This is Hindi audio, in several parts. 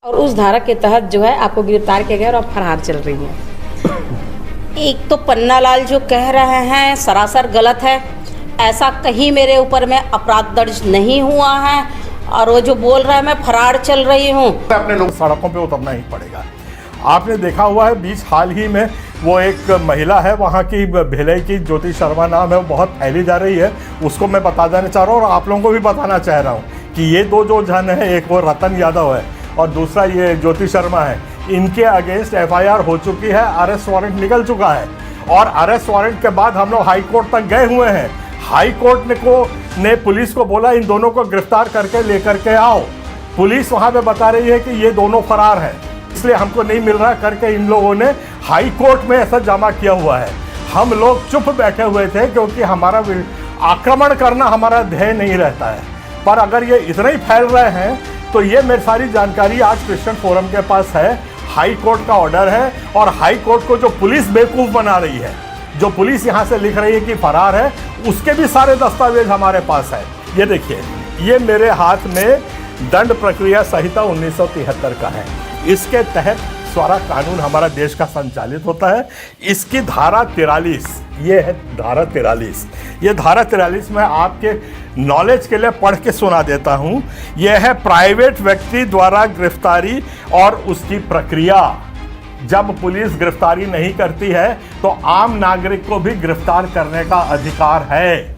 और उस धारा के तहत जो है आपको गिरफ्तार किया गया और आप फरार चल रही हैं। एक तो पन्ना लाल जो कह रहे हैं सरासर गलत है। ऐसा कहीं मेरे ऊपर में अपराध दर्ज नहीं हुआ है और वो जो बोल रहा है मैं फरार चल रही हूँ। अपने लोग सड़कों पे उतरना ही पड़ेगा। आपने देखा हुआ है बीच हाल ही में वो एक महिला है वहाँ की भिलाई की ज्योति शर्मा नाम है, वो बहुत फैली जा रही है। उसको मैं बता देना चाह रहा हूँ और आप लोगों को भी बताना चाह रहा हूँ कि ये दो जो जन है, एक वो रतन यादव है और दूसरा ये ज्योति शर्मा है, इनके अगेंस्ट FIR हो चुकी है, अरेस्ट वारंट निकल चुका है और अरेस्ट वारंट के बाद हम लोग हाई कोर्ट तक गए हुए हैं। हाई कोर्ट ने पुलिस को बोला इन दोनों को गिरफ्तार करके लेकर के आओ। पुलिस वहाँ पे बता रही है कि ये दोनों फरार हैं, इसलिए हमको नहीं मिल रहा करके इन लोगों ने हाई कोर्ट में ऐसा जमा किया हुआ है। हम लोग चुप बैठे हुए थे क्योंकि हमारा आक्रमण करना हमारा ध्येय नहीं रहता है, पर अगर ये इतना ही फैल रहे हैं तो ये मेरी सारी जानकारी आज क्रिश्चियन फोरम के पास है। हाई कोर्ट का ऑर्डर है और हाई कोर्ट को जो पुलिस बेवकूफ़ बना रही है, जो पुलिस यहाँ से लिख रही है कि फरार है, उसके भी सारे दस्तावेज हमारे पास है। ये देखिए, ये मेरे हाथ में दंड प्रक्रिया संहिता 1973 का है। इसके तहत सारा कानून हमारा देश का संचालित होता है। इसकी धारा 43, ये है धारा 43। ये धारा 43 में आपके नॉलेज के लिए पढ़ के सुना देता हूँ। यह है प्राइवेट व्यक्ति द्वारा गिरफ्तारी और उसकी प्रक्रिया। जब पुलिस गिरफ्तारी नहीं करती है तो आम नागरिक को भी गिरफ्तार करने का अधिकार है।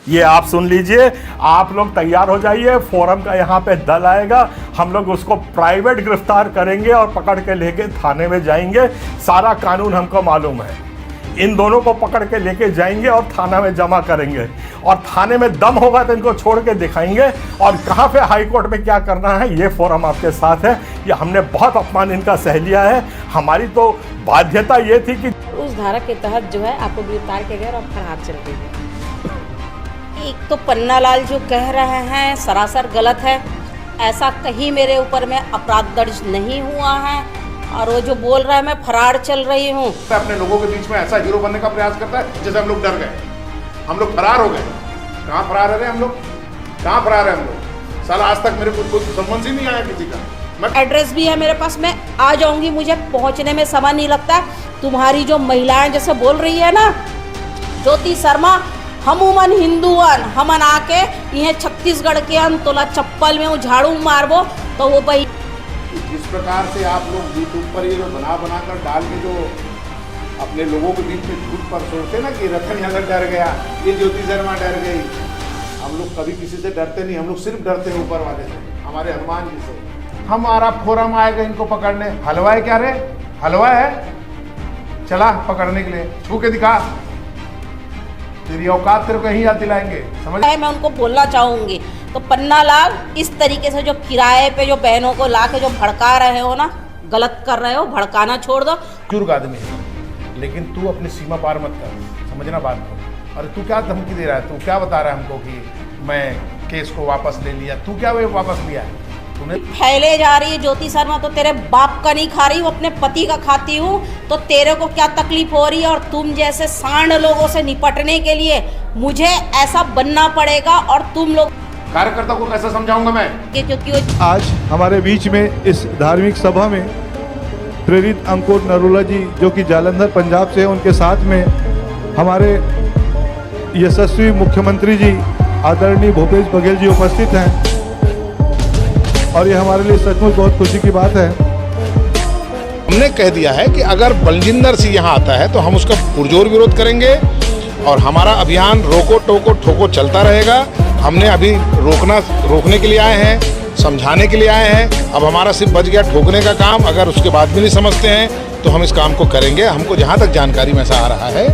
ये आप सुन लीजिए, आप लोग तैयार हो जाइए, फोरम का यहाँ पे दल आएगा, हम लोग उसको प्राइवेट गिरफ्तार करेंगे और पकड़ के लेके थाने में जाएंगे। सारा कानून हमको मालूम है। इन दोनों को पकड़ के लेके जाएंगे और थाना में जमा करेंगे और थाने में दम होगा तो इनको छोड़ के दिखाएंगे। और कहाँ पे हाई कोर्ट में क्या करना है, ये फोरम आपके साथ है। ये हमने बहुत अपमान इनका सह लिया है। हमारी तो बाध्यता ये थी कि उस धारा के तहत जो है आपको गिरफ्तार किया गया और आप फरार चल रही हैं। एक तो पन्ना लाल जो कह रहे हैं सरासर गलत है। ऐसा कहीं मेरे ऊपर में अपराध दर्ज नहीं हुआ है और वो जो बोल रहा है मैं फरार चल रही हूँ। अपने लोगों के बीच में ऐसा हीरो बनने का प्रयास करता है जैसे हम लोग डर गए, हम लोग फरार हो गए। कहाँ फरार है हम लोग, कहाँ फरार है हम लोग? साला आज तक मेरे को कोई समझ ही नहीं आया किसी का। एड्रेस भी है मेरे पास, मैं आ जाऊंगी, मुझे पहुंचने में समय नहीं लगता। तुम्हारी जो महिलाएं जैसे बोल रही है ना, ज्योति शर्मा, हमूमन हिंदुअन हमन आके ये छत्तीसगढ़ के तोला चप्पल में वो झाड़ू मारबो तो वो भाई जिस प्रकार से आप लोग यूट्यूब पर ये बना कर डाल के जो अपने लोगों के बीच में झूठ पर सोचते ना कि रतन यादव डर गया, ये ज्योति शर्मा डर गई। हम लोग कभी किसी से डरते नहीं, हम लोग सिर्फ डरते हैं ऊपर वाले से, हमारे हनुमान जी से। हमारा फोरम आएगा इनको पकड़ने। हलवा है क्या रे? हलवा है, चला पकड़ने के लिए, छू के दिखा, तेरी औकात तेरे को यही याद दिलाएंगे, समझ? मैं उनको बोलना चाहूँगी तो पन्ना लाल, इस तरीके से जो किराए पे जो बहनों को ला के जो भड़का रहे हो ना, गलत कर रहे हो, भड़काना छोड़ दो। बुजुर्ग आदमी है, लेकिन तू अपनी सीमा पार मत कर, समझना बात को। अरे तू क्या धमकी दे रहा है? तू क्या बता रहा है हमको कि मैं केस को वापस ले लिया? तू क्या वापस लिया है तूने? फैले जा रही है ज्योति शर्मा, तो तेरे बाप का नहीं खा रही हूँ, अपने पति का खाती हूँ, तो तेरे को क्या तकलीफ हो रही है? और तुम जैसे सांड लोगों से निपटने के लिए मुझे ऐसा बनना पड़ेगा और तुम लोग कार्यकर्ता को कैसे समझाऊंगा मैं? क्योंकि आज हमारे बीच में इस धार्मिक सभा में प्रेरित अंकुर नरूला जी जो कि जालंधर पंजाब से हैं, उनके साथ में हमारे यशस्वी मुख्यमंत्री जी आदरणीय भूपेश बघेल जी उपस्थित हैं और ये हमारे लिए सचमुच बहुत खुशी की बात है। हमने कह दिया है कि अगर बलजिंदर सिंह यहाँ आता है तो हम उसका पुरजोर विरोध करेंगे और हमारा अभियान रोको टोको ठोको चलता रहेगा। हमने अभी रोकने के लिए आए हैं, समझाने के लिए आए हैं। अब हमारा सिर्फ बच गया ठोकने का काम। अगर उसके बाद भी नहीं समझते हैं तो हम इस काम को करेंगे। हमको जहाँ तक जानकारी में ऐसा आ रहा है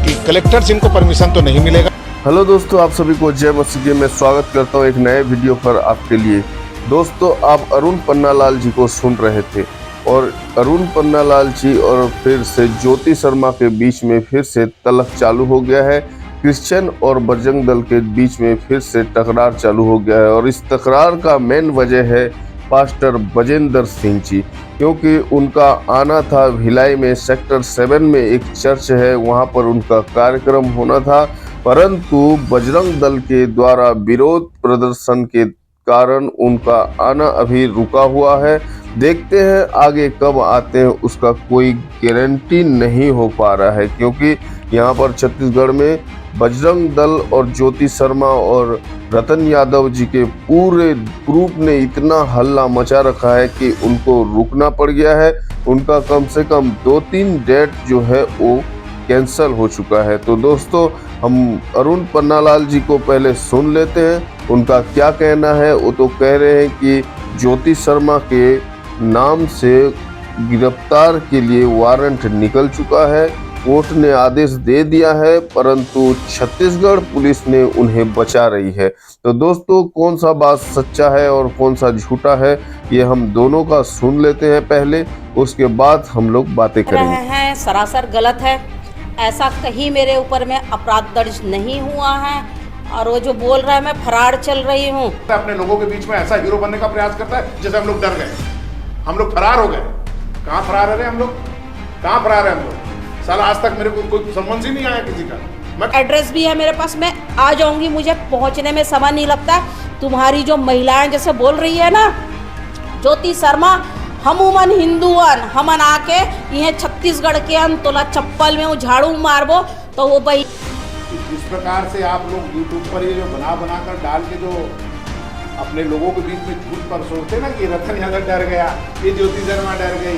कि कलेक्टर से इनको परमिशन तो नहीं मिलेगा। हेलो दोस्तों, आप सभी को जय मसीह में स्वागत करता हूँ एक नए वीडियो पर आपके लिए। दोस्तों, आप अरुण पन्नालाल जी को सुन रहे थे और अरुण पन्नालाल जी और फिर से ज्योति शर्मा के बीच में फिर से तलक चालू हो गया है। क्रिश्चियन और बजरंग दल के बीच में फिर से टकरार चालू हो गया है और इस तकरार का मेन वजह है पास्टर बजेंद्र सिंह जी, क्योंकि उनका आना था भिलाई में सेक्टर 7 में एक चर्च है, वहां पर उनका कार्यक्रम होना था, परंतु बजरंग दल के द्वारा विरोध प्रदर्शन के कारण उनका आना अभी रुका हुआ है। देखते हैं आगे कब आते हैं, उसका कोई गारंटी नहीं हो पा रहा है, क्योंकि यहाँ पर छत्तीसगढ़ में बजरंग दल और ज्योति शर्मा और रतन यादव जी के पूरे ग्रुप ने इतना हल्ला मचा रखा है कि उनको रुकना पड़ गया है। उनका कम से कम 2-3 डेट जो है वो कैंसल हो चुका है। तो दोस्तों, हम अरुण पन्नालाल जी को पहले सुन लेते हैं, उनका क्या कहना है। वो तो कह रहे हैं कि ज्योति शर्मा के नाम से गिरफ्तार के लिए वारंट निकल चुका है, कोर्ट ने आदेश दे दिया है, परंतु छत्तीसगढ़ पुलिस ने उन्हें बचा रही है। तो दोस्तों, कौन सा बात सच्चा है और कौन सा झूठा है, ये हम दोनों का सुन लेते हैं पहले, उसके बाद हम लोग बातें करेंगे। रहे हैं सरासर गलत है। ऐसा कहीं मेरे ऊपर में अपराध दर्ज नहीं हुआ है, और वो जो बोल रहा है मैं फरार चल रही हूँ। अपने लोगों के बीच में ऐसा हीरो बनने का प्रयास करता है जैसे हम लोग डर गए, हम लोग फरार हो गए। कहाँ फरार है हम लोग, कहाँ फरार है हम लोग? साला आज तक मेरे को कोई संबंध ही नहीं आया किसी का। मैं एड्रेस भी है मेरे पास, मैं आ जाऊंगी, मुझे पहुंचने में समय नहीं लगता। तुम्हारी जो महिलाएं जैसे बोल रही है ना, ज्योति शर्मा, हमूमन हिंदुअन हमन आके ये छत्तीसगढ़ के अंतोला चप्पल में वो झाड़ू मारबो तो वो भाई जिस प्रकार से आप लोग यूट्यूब पर ये जो बना कर डाल के जो अपने लोगों के बीच में झूठ पर सोचते ना कि रतन यादव डर गया, ये ज्योति शर्मा डर गई।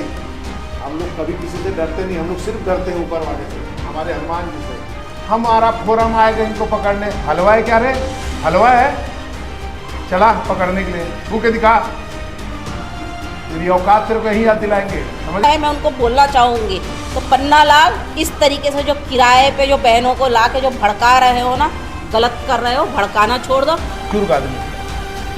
हम लोग कभी किसी से डरते नहीं, हम लोग सिर्फ डरते हैं ऊपर वाले से, हमारे हनुमान जी से। हमारा फोरम आएगा इनको पकड़ने। हलवा है क्या रे? हलवा है, चला पकड़ने के लिए, तू के दिखा, तेरी औकात तेरे को यही याद दिलाएंगे, समझ? मैं उनको बोलना चाहूँगी, तो पन्नालाल इस तरीके से जो किराए पे जो बहनों को ला के जो भड़का रहे हो ना, गलत कर रहे हो, भड़काना छोड़ दो। क्यों आदमी,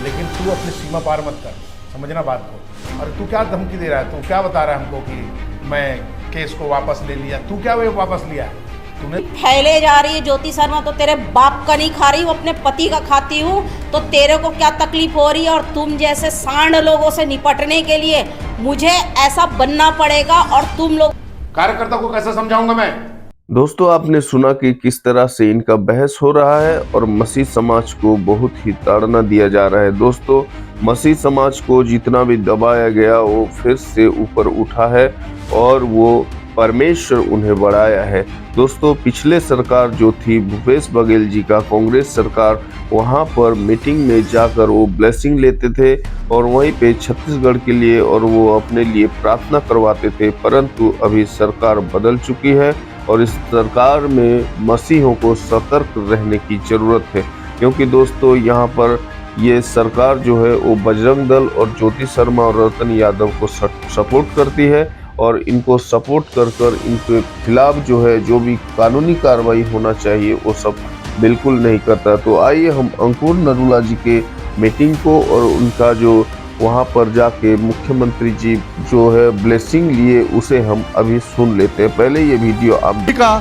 लेकिन तू अपनी सीमा पार मत कर, समझना बात को। और तू क्या धमकी दे रहा है, तू क्या बता रहा है हमको कि मैं केस को वापस ले लिया? तू क्या वापस लिया तूने? फैले जा रही है ज्योति शर्मा, तो तेरे बाप का नहीं खा रही हूँ, अपने पति का खाती हूँ, तो तेरे को क्या तकलीफ हो रही है? और तुम जैसे सांड लोगों से निपटने के लिए मुझे ऐसा बनना पड़ेगा, और तुम लोग कार्यकर्ता को कैसे समझाऊंगा मैं? दोस्तों, आपने सुना कि किस तरह से इनका बहस हो रहा है और मसीह समाज को बहुत ही ताड़ना दिया जा रहा है। दोस्तों, मसीह समाज को जितना भी दबाया गया वो फिर से ऊपर उठा है और वो परमेश्वर उन्हें बढ़ाया है। दोस्तों, पिछले सरकार जो थी भूपेश बघेल जी का कांग्रेस सरकार, वहां पर मीटिंग में जाकर वो ब्लेसिंग लेते थे और वहीं पे छत्तीसगढ़ के लिए और वो अपने लिए प्रार्थना करवाते थे। परंतु अभी सरकार बदल चुकी है और इस सरकार में मसीहों को सतर्क रहने की जरूरत है, क्योंकि दोस्तों यहाँ पर ये सरकार जो है वो बजरंग दल और ज्योति शर्मा और रतन यादव को सपोर्ट करती है और इनको सपोर्ट कर इनके खिलाफ जो है जो भी कानूनी कार्रवाई होना चाहिए वो सब बिल्कुल नहीं करता। तो आइए हम अंकुर नरूला जी के मीटिंग को और उनका जो वहाँ पर जाके मुख्यमंत्री जी जो है ब्लेसिंग लिए उसे हम अभी सुन लेते हैं। पहले ये वीडियो आप का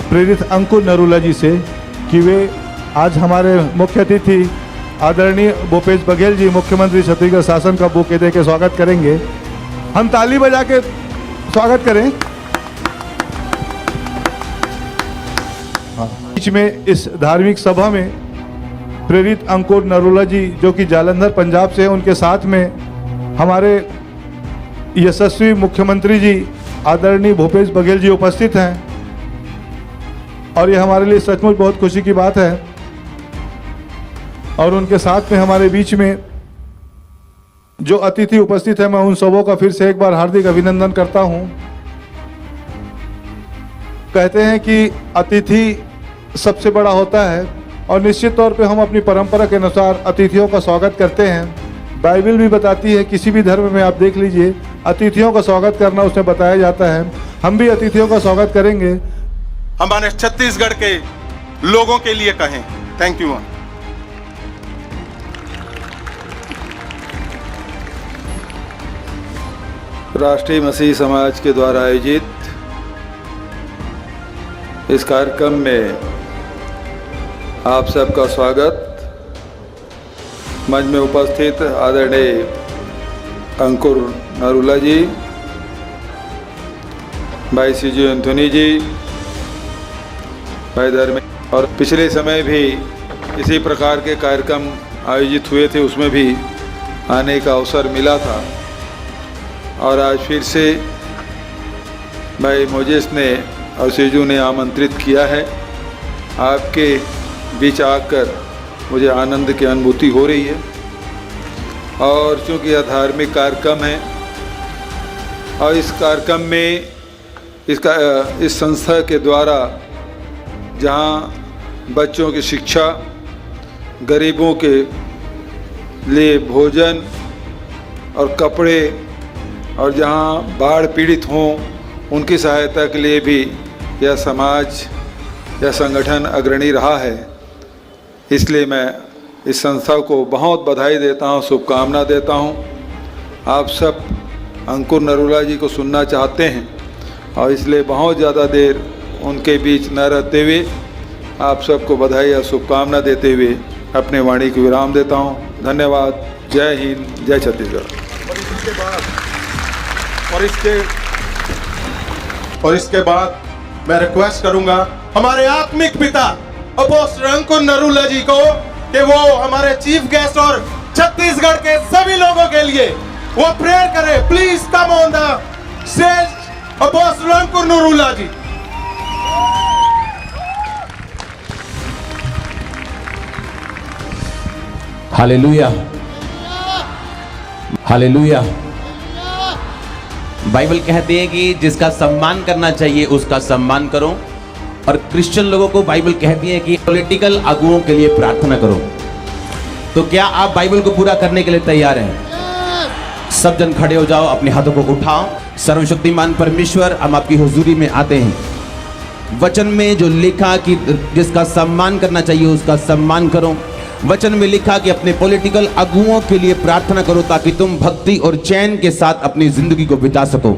प्रेरित अंकुर नरूला जी से कि वे आज हमारे मुख्य अतिथि आदरणीय भूपेश बघेल जी मुख्यमंत्री छत्तीसगढ़ शासन का बुके दे के स्वागत करेंगे। हम ताली बजा के स्वागत करें। बीच में इस धार्मिक सभा में प्रेरित अंकुर नरूला जी जो कि जालंधर पंजाब से हैं, उनके साथ में हमारे यशस्वी मुख्यमंत्री जी आदरणीय भूपेश बघेल जी उपस्थित हैं और ये हमारे लिए सचमुच बहुत खुशी की बात है। और उनके साथ में हमारे बीच में जो अतिथि उपस्थित है, मैं उन सबों का फिर से एक बार हार्दिक अभिनंदन करता हूं। कहते हैं कि अतिथि सबसे बड़ा होता है और निश्चित तौर पे हम अपनी परंपरा के अनुसार अतिथियों का स्वागत करते हैं। बाइबल भी बताती है, किसी भी धर्म में आप देख लीजिए, अतिथियों का स्वागत करना उसमें बताया जाता है। हम भी अतिथियों का स्वागत करेंगे। हमारे छत्तीसगढ़ के लोगों के लिए कहें थैंक यू। राष्ट्रीय मसीह समाज के द्वारा आयोजित इस कार्यक्रम में आप सबका स्वागत। मंच में उपस्थित आदरणीय अंकुर नरूला जी, भाई सीजी एंथोनी जी, भाई धर्म, और पिछले समय भी इसी प्रकार के कार्यक्रम आयोजित हुए थे, उसमें भी आने का अवसर मिला था। और आज फिर से भाई मोजेस ने और सेजू ने आमंत्रित किया है। आपके बीच आकर मुझे आनंद की अनुभूति हो रही है। और चूँकि यह धार्मिक कार्यक्रम है और इस कार्यक्रम में इस संस्था के द्वारा जहाँ बच्चों की शिक्षा, गरीबों के लिए भोजन और कपड़े, और जहाँ बाढ़ पीड़ित हों उनकी सहायता के लिए भी यह समाज या संगठन अग्रणी रहा है। इसलिए मैं इस संस्था को बहुत बधाई देता हूँ, शुभकामना देता हूँ। आप सब अंकुर नरूला जी को सुनना चाहते हैं और इसलिए बहुत ज़्यादा देर उनके बीच न रहते हुए आप सबको बधाई या शुभकामना देते हुए अपने वाणी को विराम देता हूँ। धन्यवाद। जय हिंद, जय छत्तीसगढ़। और इसके बाद मैं रिक्वेस्ट करूंगा हमारे आत्मिक पिता अपोस्टल अंकुर नरूला जी को कि वो हमारे चीफ गेस्ट और छत्तीसगढ़ के सभी लोगों के लिए वो प्रेयर करे। Please come on the stage apostle Ankur Narula ji. Hallelujah, hallelujah. Bible कहती है कि जिसका सम्मान करना चाहिए उसका सम्मान करो, और क्रिश्चियन लोगों को बाइबल कहती है कि पॉलिटिकल अगुओं के लिए प्रार्थना करो। तो क्या आप बाइबल को पूरा करने के लिए तैयार हैं? सब जन खड़े हो जाओ, अपने हाथों को उठाओ। सर्वशक्तिमान परमेश्वर, हम आपकी हुजूरी में आते हैं। वचन में जो लिखा कि जिसका सम्मान करना चाहिए उसका सम्मान करो, वचन में लिखा कि अपने पॉलिटिकल अगुओं के लिए प्रार्थना करो ताकि तुम भक्ति और चैन के साथ अपनी जिंदगी को बिता सको।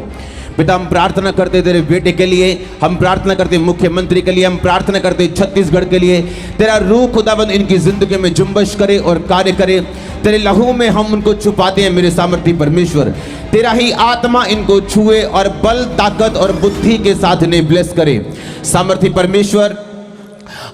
पिता, हम प्रार्थना करते तेरे बेटे के लिए, हम प्रार्थना करते मुख्यमंत्री के लिए, हम प्रार्थना करते छत्तीसगढ़ के लिए। तेरा रूह खुदाबंद इनकी जिंदगी में जुम्बश करे और कार्य करे। तेरे लहू में हम उनको छुपाते हैं मेरे सामर्थी परमेश्वर। तेरा ही आत्मा इनको छुए और बल, ताकत और बुद्धि के साथ इन्हें ब्लेस करे। सामर्थी परमेश्वर,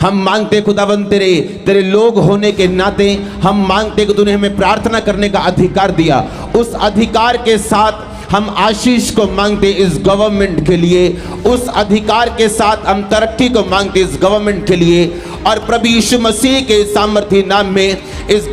हम मांगते खुदाबंद तेरे लोग होने के नाते हम मांगते कि तूने हमें प्रार्थना करने का अधिकार दिया। उस अधिकार के साथ हम आशीष को मांगते इस गवर्नमेंट के लिए, उस अधिकार के साथ हम तरक्की को मांगते इस गवर्नमेंट के लिए। और प्रभु यीशु मसीह के सामर्थी नाम में इस